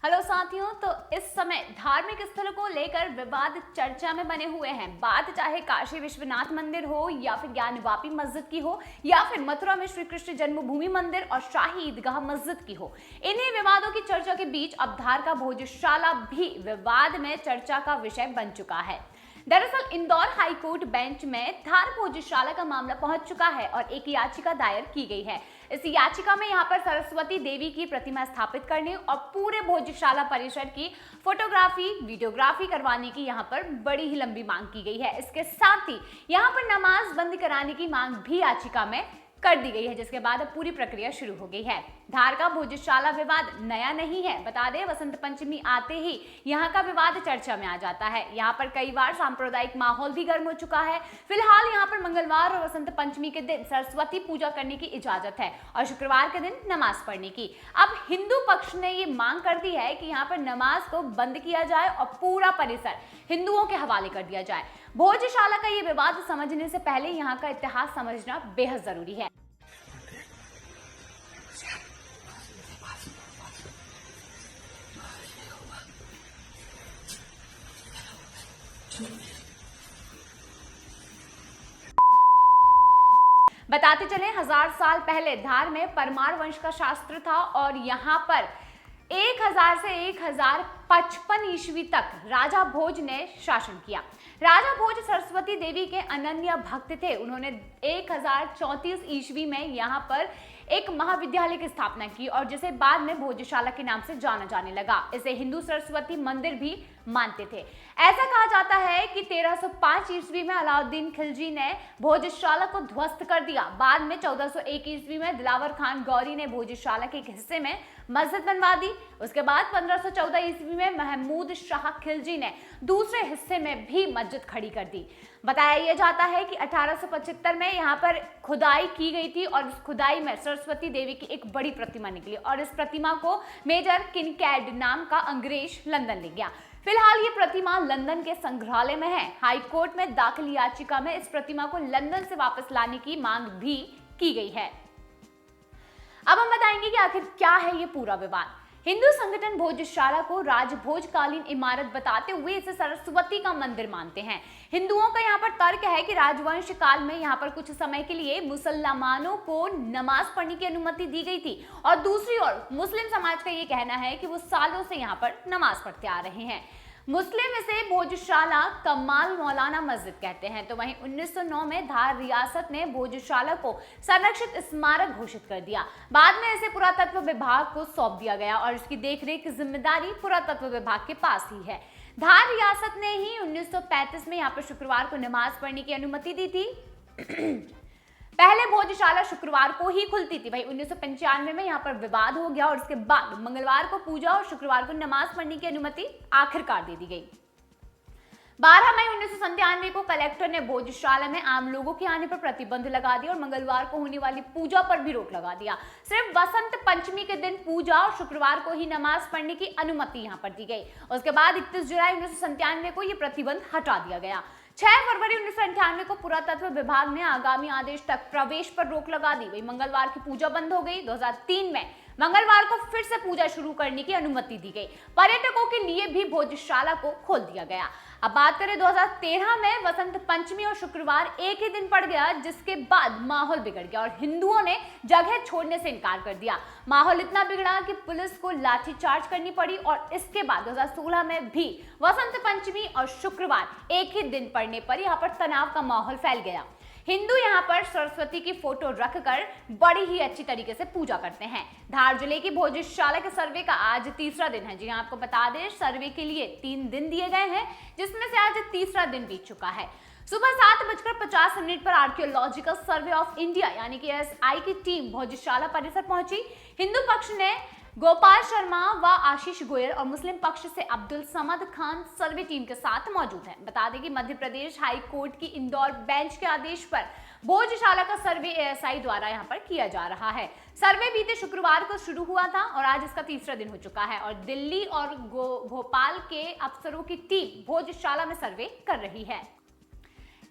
Hello साथियों, तो इस समय धार्मिक स्थलों को लेकर विवाद चर्चा में बने हुए हैं। बात चाहे काशी विश्वनाथ मंदिर हो या फिर ज्ञानवापी मस्जिद की हो या फिर मथुरा में श्री कृष्ण जन्मभूमि मंदिर और शाही ईदगाह मस्जिद की हो। इन्हीं विवादों की चर्चा के बीच अब धार का भोजशाला भी विवाद में चर्चा का विषय बन चुका है। दरअसल इंदौर हाईकोर्ट बेंच में धार भोजशाला का मामला पहुंच चुका है और एक याचिका दायर की गई है। इस याचिका में यहां पर सरस्वती देवी की प्रतिमा स्थापित करने और पूरे भोजशाला परिसर की फोटोग्राफी वीडियोग्राफी करवाने की यहां पर बड़ी ही लंबी मांग की गई है। इसके साथ ही यहां पर नमाज बंद कराने की मांग भी याचिका में कर दी गई है, जिसके बाद अब पूरी प्रक्रिया शुरू हो गई है। धार का भोजशाला विवाद नया नहीं है। बता दें, वसंत पंचमी आते ही यहाँ का विवाद चर्चा में आ जाता है। यहाँ पर कई बार सांप्रदायिक माहौल भी गर्म हो चुका है। फिलहाल यहाँ पर मंगलवार और वसंत पंचमी के दिन सरस्वती पूजा करने की इजाजत है और शुक्रवार के दिन नमाज पढ़ने की। अब हिंदू पक्ष ने ये मांग कर दी है कि यहाँ पर नमाज को बंद किया जाए और पूरा परिसर हिंदुओं के हवाले कर दिया जाए। भोजशाला का ये विवाद समझने से पहले यहाँ का इतिहास समझना बेहद जरूरी है। बताते चले, 1000 साल पहले धार में परमार वंश का शास्त्र था और यहाँ पर 1000 से 1055 ईस्वी तक राजा भोज ने शासन किया। राजा भोज सरस्वती देवी के अनन्य भक्त थे। उन्होंने 1034 ईस्वी में यहाँ पर एक महाविद्यालय की स्थापना की और जिसे बाद में भोजशाला के नाम से जाना जाने लगा। इसे हिंदू सरस्वती मंदिर भी मानते थे। ऐसा कहा जाता है कि 1305 ईस्वी में अलाउद्दीन खिलजी ने भोजशाला को ध्वस्त कर दिया। बाद में 1401 ईस्वी में दिलावर खान गौरी ने भोजशाला के एक हिस्से में मस्जिद बनवा दी। उसके बाद 1514 ईस्वी में महमूद शाह खिलजी ने दूसरे हिस्से में भी मस्जिद खड़ी कर दी। बताया यह जाता है कि 1875 में यहाँ पर खुदाई की गई थी और उस खुदाई में सरस्वती देवी की एक बड़ी प्रतिमा निकली और इस प्रतिमा को मेजर किनकैड नाम का अंग्रेज लंदन ले गया। फिलहाल ये प्रतिमा लंदन के संग्रहालय में है। हाईकोर्ट में दाखिल याचिका में इस प्रतिमा को लंदन से वापस लाने की मांग भी की गई है। अब हम बताएंगे कि आखिर क्या है ये पूरा विवाद। हिंदू संगठन भोजशाला को राजभोजकालीन इमारत बताते हुए इसे सरस्वती का मंदिर मानते हैं। हिंदुओं का यहाँ पर तर्क है कि राजवंश काल में यहाँ पर कुछ समय के लिए मुसलमानों को नमाज पढ़ने की अनुमति दी गई थी और दूसरी ओर मुस्लिम समाज का ये कहना है कि वो सालों से यहाँ पर नमाज पढ़ते आ रहे हैं। मुस्लिम इसे भोजशाला कमाल मौलाना मस्जिद कहते हैं। तो वहीं 1909 में धार रियासत ने भोजशाला को संरक्षित स्मारक घोषित कर दिया। बाद में इसे पुरातत्व विभाग को सौंप दिया गया और इसकी देखरेख की जिम्मेदारी पुरातत्व विभाग के पास ही है। धार रियासत ने ही 1935 में यहाँ पर शुक्रवार को नमाज पढ़ने की अनुमति दी थी। पहले भोजशाला शुक्रवार को ही खुलती थी। भाई 1995 में यहाँ पर विवाद हो गया और उसके बाद मंगलवार को पूजा और शुक्रवार को नमाज पढ़ने की अनुमति आखिरकार दे दी गई। 12 मई 1997 को कलेक्टर ने भोजशाला में आम लोगों के आने पर प्रतिबंध लगा दिया और मंगलवार को होने वाली पूजा पर भी रोक लगा दिया। सिर्फ वसंत पंचमी के दिन पूजा और शुक्रवार को ही नमाज पढ़ने की अनुमति यहाँ पर दी गई। उसके बाद 31 जुलाई 1997 को यह प्रतिबंध हटा दिया गया। 6 फरवरी 1998 को पुरातत्व विभाग ने आगामी आदेश तक प्रवेश पर रोक लगा दी। वही मंगलवार की पूजा बंद हो गई। 2003 में मंगलवार को फिर से पूजा शुरू करने की अनुमति दी गई। पर्यटकों के लिए भी भोजशाला को खोल दिया गया। अब बात करें 2013 में वसंत पंचमी और शुक्रवार एक ही दिन पड़ गया, जिसके बाद माहौल बिगड़ गया और हिंदुओं ने जगह छोड़ने से इनकार कर दिया। माहौल इतना बिगड़ा कि पुलिस को लाठीचार्ज करनी पड़ी और इसके बाद 2016 में भी वसंत पंचमी और शुक्रवार एक ही दिन पड़ने पर यहाँ पर तनाव का माहौल फैल गया। हिंदू यहाँ पर सरस्वती की फोटो रखकर बड़ी ही अच्छी तरीके से पूजा करते हैं। धार जिले की भोजशाला के सर्वे का आज तीसरा दिन है। जी हाँ, आपको बता दें, सर्वे के लिए 3 दिन दिए गए हैं, जिसमें से आज तीसरा दिन बीत चुका है। सुबह 7:50 पर आर्कियोलॉजिकल सर्वे ऑफ इंडिया यानी कि एएसआई की टीम भोजशाला परिसर पहुंची। हिंदू पक्ष ने गोपाल शर्मा व आशीष गोयल और मुस्लिम पक्ष से अब्दुल समद खान सर्वे टीम के साथ मौजूद हैं। बता दें कि मध्य प्रदेश हाई कोर्ट की इंदौर बेंच के आदेश पर भोजशाला का सर्वे एएसआई द्वारा यहां पर किया जा रहा है। सर्वे बीते शुक्रवार को शुरू हुआ था और आज इसका तीसरा दिन हो चुका है और दिल्ली और भोपाल के अफसरों की टीम भोजशाला में सर्वे कर रही है।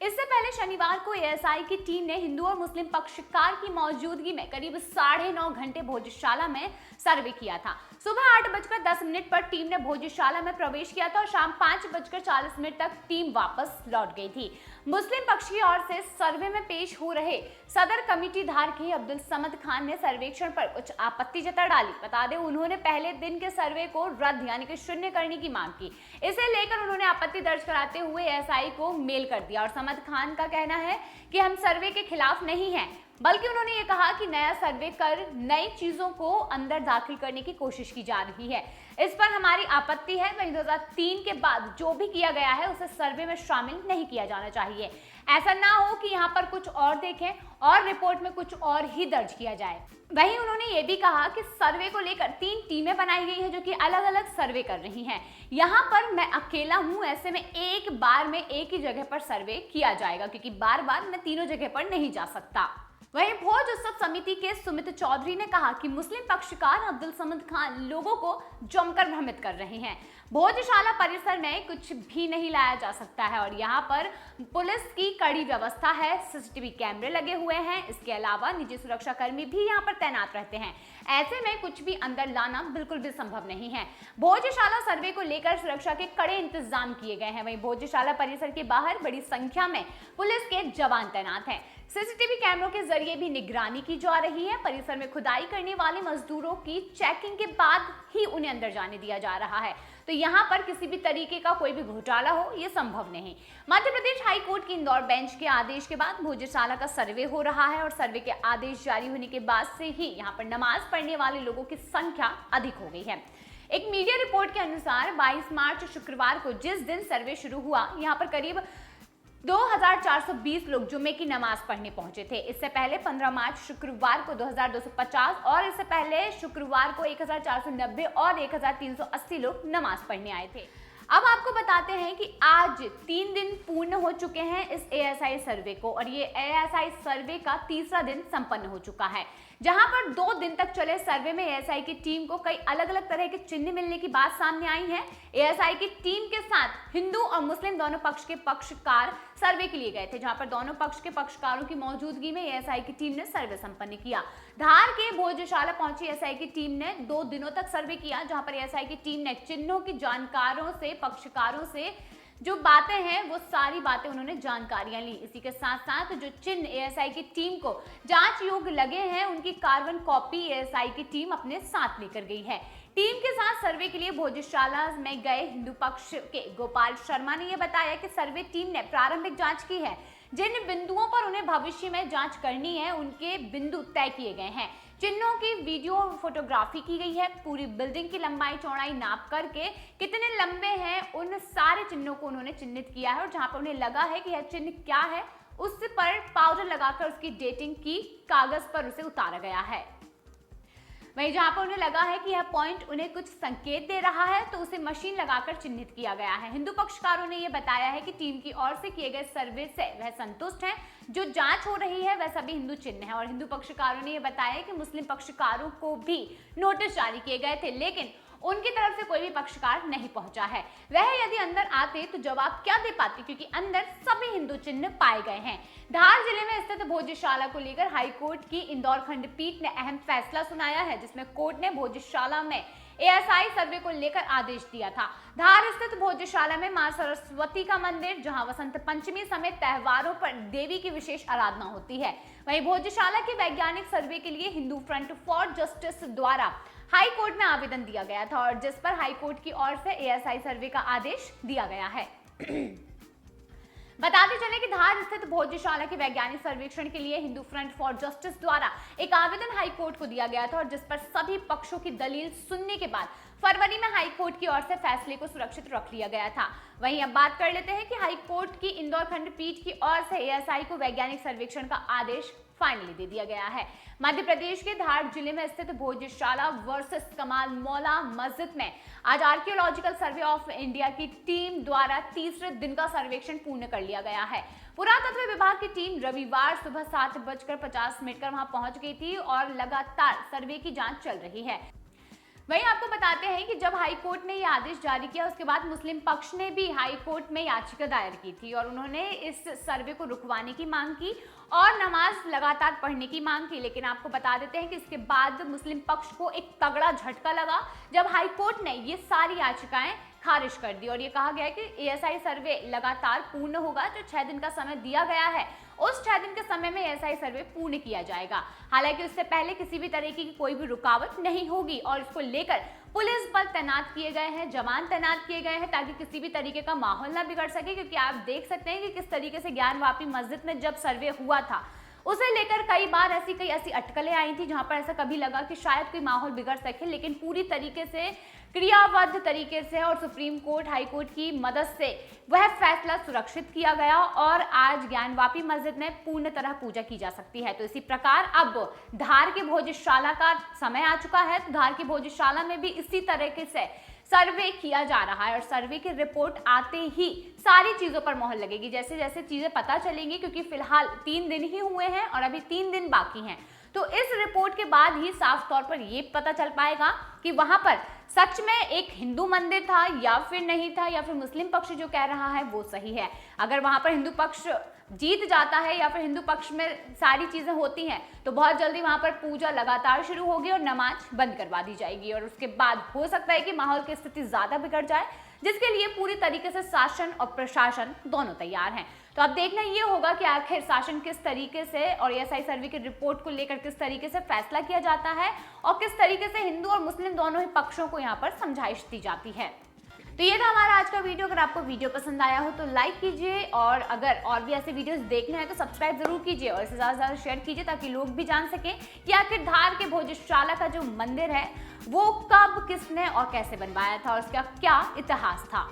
इससे पहले शनिवार को एएसआई की टीम ने हिंदू और मुस्लिम पक्षकार की मौजूदगी में करीब 9.5 घंटे भोजशाला में सर्वे किया था। सुबह 8:10 पर टीम ने भोजशाला में प्रवेश किया था और शाम 5:40 तक टीम वापस लौट गई थी। मुस्लिम पक्ष की ओर से सर्वे में पेश हो रहे सदर कमेटी धार के अब्दुल समद खान ने सर्वेक्षण पर कुछ आपत्ति जता डाली। बता दें, उन्होंने पहले दिन के सर्वे को रद्द यानी कि शून्य करने की मांग की। इसे लेकर उन्होंने आपत्ति दर्ज कराते हुए एएसआई को मेल कर दिया और समद खान का कहना है कि हम सर्वे के खिलाफ नहीं हैं, बल्कि उन्होंने ये कहा कि नया सर्वे कर नई चीजों को अंदर दाखिल करने की कोशिश की जा रही है। इस पर हमारी आपत्ति है। वहीं 2003 के बाद जो भी किया गया है उसे सर्वे में शामिल नहीं किया जाना चाहिए। ऐसा ना हो कि यहाँ पर कुछ और देखें और रिपोर्ट में कुछ और ही दर्ज किया जाए। वहीं उन्होंने ये भी कहा कि सर्वे को लेकर 3 टीमें बनाई गई हैं जो कि अलग अलग सर्वे कर रही हैं। यहाँ पर मैं अकेला हूँ, ऐसे में एक बार में एक ही जगह पर सर्वे किया जाएगा, क्योंकि बार बार मैं तीनों जगह पर नहीं जा सकता। वहीं भोज उत्सव समिति के सुमित चौधरी ने कहा कि मुस्लिम पक्षकार अब्दुल समद खान लोगों को जमकर भ्रमित कर रहे हैं। भोजशाला परिसर में कुछ भी नहीं लाया जा सकता है और यहाँ पर पुलिस की कड़ी व्यवस्था है, सीसीटीवी कैमरे लगे हुए हैं। इसके अलावा निजी सुरक्षा कर्मी भी यहाँ पर तैनात रहते हैं। ऐसे में कुछ भी अंदर लाना बिल्कुल भी संभव नहीं है। भोजशाला सर्वे को लेकर सुरक्षा के कड़े इंतजाम किए गए हैं। वहीं भोजशाला परिसर के बाहर बड़ी संख्या में पुलिस के जवान तैनात हैं। सीसीटीवी कैमरों के जरिए भी निगरानी की जा रही है। परिसर में खुदाई करने वाले मजदूरों की चेकिंग के बाद ही उन्हें अंदर जाने दिया जा रहा है, तो यहाँ पर किसी भी तरीके का कोई भी घोटाला हो ये संभव नहीं। मध्य प्रदेश हाई कोर्ट की इंदौर बेंच के आदेश के बाद भोजशाला का सर्वे हो रहा है और सर्वे के आदेश जारी होने के बाद से ही यहाँ पर नमाज पढ़ने वाले लोगों की संख्या अधिक हो गई है। एक मीडिया रिपोर्ट के अनुसार 22 मार्च शुक्रवार को जिस दिन सर्वे शुरू हुआ, यहाँ पर करीब 2420 लोग जुम्मे की नमाज पढ़ने पहुंचे थे। इससे पहले 15 मार्च शुक्रवार को 2250 और इससे पहले शुक्रवार को 1490 और 1380 लोग नमाज पढ़ने आए थे। अब आपको बताते हैं कि आज 3 दिन पूर्ण हो चुके हैं इस एएसआई सर्वे को और ये एएसआई सर्वे का तीसरा दिन संपन्न हो चुका है, जहां पर 2 दिन तक चले सर्वे में एएसआई की टीम को कई अलग अलग तरह के चिन्ह मिलने की बात सामने आई है। एएसआई की टीम के साथ हिंदू और मुस्लिम दोनों पक्ष के पक्षकार सर्वे के लिए गए थे, जहां पर दोनों पक्ष के पक्षकारों की मौजूदगी में एएसआई की टीम ने सर्वे संपन्न किया। धार के भोजशाला पहुंची एएसआई की टीम ने 2 दिनों तक सर्वे किया, जहां पर एएसआई की टीम ने चिन्हों की जानकारों से, पक्षकारों से जो बातें हैं वो सारी बातें उन्होंने जानकारियां ली। इसी के साथ साथ जो चिन्ह एएसआई की टीम को जांच योग्य लगे हैं उनकी कार्बन कॉपी एएसआई की टीम अपने साथ लेकर गई है। टीम के साथ सर्वे के लिए भोजशाला में गए हिंदू पक्ष के गोपाल शर्मा ने यह बताया कि सर्वे टीम ने प्रारंभिक जांच की है। जिन बिंदुओं पर उन्हें भविष्य में जांच करनी है उनके बिंदु तय किए गए हैं। चिन्हों की वीडियो फोटोग्राफी की गई है। पूरी बिल्डिंग की लंबाई चौड़ाई नाप करके कितने लंबे हैं उन सारे चिन्हों को उन्होंने चिन्हित किया है और जहां पर उन्हें लगा है कि यह चिन्ह क्या है उस पर पाउडर लगाकर उसकी डेटिंग की कागज पर उसे उतारा गया है। वहीं जहां पर उन्हें लगा है कि यह पॉइंट उन्हें कुछ संकेत दे रहा है तो उसे मशीन लगाकर चिन्हित किया गया है। हिंदू पक्षकारों ने यह बताया है कि टीम की ओर से किए गए सर्वे से वह संतुष्ट हैं। जो जांच हो रही है वह सभी हिंदू चिन्ह है और हिंदू पक्षकारों ने यह बताया कि मुस्लिम पक्षकारों को भी नोटिस जारी किए गए थे, लेकिन उनकी तरफ से कोई भी पक्षकार नहीं पहुंचा है। वह यदि अंदर आते तो जवाब क्या दे पाते, क्योंकि अंदर सभी हिंदू चिन्ह पाए गए हैं। धार जिले में स्थित भोजशाला को लेकर हाईकोर्ट की इंदौर खंडपीठ ने अहम फैसला सुनाया है, जिसमें कोर्ट ने भोजशाला में एएसआई सर्वे को लेकर आदेश दिया था। धार स्थित भोजशाला में मां सरस्वती का मंदिर, जहां वसंत पंचमी समेत त्योहारों पर देवी की विशेष आराधना होती है। वहीं भोजशाला के वैज्ञानिक सर्वे के लिए हिंदू फ्रंट फॉर जस्टिस द्वारा हाई कोर्ट में आवेदन दिया गया था और जिस पर हाई कोर्ट की ओर से एएसआई सर्वे का आदेश दिया गया है। बताते चले कि धार स्थित भोजशाला के वैज्ञानिक सर्वेक्षण के लिए हिंदू फ्रंट फॉर जस्टिस द्वारा एक आवेदन हाई कोर्ट को दिया गया था और जिस पर सभी पक्षों की दलील सुनने के बाद फरवरी में हाई कोर्ट की ओर से फैसले को सुरक्षित रख लिया गया था। वहीं अब बात कर लेते हैं कि हाई कोर्ट की इंदौर खंडपीठ की ओर से एएसआई को वैज्ञानिक सर्वेक्षण का आदेश फाइनली दे दिया गया है। मध्य प्रदेश के धार जिले में स्थित भोजशाला वर्सेस कमाल मौला मस्जिद में आज आर्कियोलॉजिकल सर्वे ऑफ इंडिया की टीम द्वारा तीसरे दिन का सर्वेक्षण पूर्ण कर लिया गया है। पुरातत्व विभाग की टीम रविवार सुबह 7:50 पर वहां पहुंच गई थी और लगातार सर्वे की जांच चल रही है। वहीं आपको बताते हैं कि जब हाई कोर्ट ने ये आदेश जारी किया उसके बाद मुस्लिम पक्ष ने भी हाई कोर्ट में याचिका दायर की थी और उन्होंने इस सर्वे को रुकवाने की मांग की और नमाज लगातार पढ़ने की मांग की। लेकिन आपको बता देते हैं कि इसके बाद मुस्लिम पक्ष को एक तगड़ा झटका लगा जब हाई कोर्ट ने ये सारी याचिकाएं खारिज कर दी और ये कहा गया कि एएसआई सर्वे लगातार पूर्ण होगा। जो 6 दिन का समय दिया गया है उस 6 दिन के समय में एएसआई सर्वे पूर्ण किया जाएगा। हालांकि उससे पहले किसी भी तरीके की कोई भी रुकावट नहीं होगी और इसको लेकर पुलिस बल तैनात किए गए हैं, जवान तैनात किए गए हैं ताकि किसी भी तरीके का माहौल ना बिगड़ सके। क्योंकि आप देख सकते हैं कि किस तरीके से ज्ञानवापी मस्जिद में जब सर्वे हुआ था उसे लेकर कई बार कई ऐसी अटकलें आई थी जहां पर ऐसा कभी लगा कि शायद कोई माहौल बिगड़ सके, लेकिन पूरी तरीके से क्रियाबद्ध तरीके से और सुप्रीम कोर्ट हाई कोर्ट की मदद से वह फैसला सुरक्षित किया गया और आज ज्ञानवापी मस्जिद में पूर्ण तरह पूजा की जा सकती है। तो इसी प्रकार अब धार की भोजशाला का समय आ चुका है। तो धार की भोजशाला में भी इसी तरीके से सर्वे किया जा रहा है और सर्वे की रिपोर्ट आते ही सारी चीजों पर मोहर लगेगी जैसे जैसे चीजें पता चलेंगी। क्योंकि फिलहाल 3 दिन ही हुए हैं और अभी 3 दिन बाकी हैं। तो इस रिपोर्ट के बाद ही साफ तौर पर यह पता चल पाएगा कि वहां पर सच में एक हिंदू मंदिर था या फिर नहीं था, या फिर मुस्लिम पक्ष जो कह रहा है वो सही है। अगर वहां पर हिंदू पक्ष जीत जाता है या फिर हिंदू पक्ष में सारी चीजें होती हैं तो बहुत जल्दी वहां पर पूजा लगातार शुरू होगी और नमाज बंद करवा दी जाएगी और उसके बाद हो सकता है कि माहौल की स्थिति ज्यादा बिगड़ जाए, जिसके लिए पूरी तरीके से शासन और प्रशासन दोनों तैयार हैं। तो अब देखना ये होगा कि आखिर शासन किस तरीके से और एएसआई सर्वे की रिपोर्ट को लेकर किस तरीके से फैसला किया जाता है और किस तरीके से हिंदू और मुस्लिम दोनों ही पक्षों को यहाँ पर समझाइश दी जाती है। तो ये था हमारा आज का वीडियो। अगर आपको वीडियो पसंद आया हो तो लाइक कीजिए और अगर और भी ऐसे वीडियोस देखने हैं तो सब्सक्राइब जरूर कीजिए और इसे ज़्यादा से ज़्यादा शेयर कीजिए ताकि लोग भी जान सकें कि आखिर धार के भोजशाला का जो मंदिर है वो कब, किसने और कैसे बनवाया था और उसका क्या इतिहास था।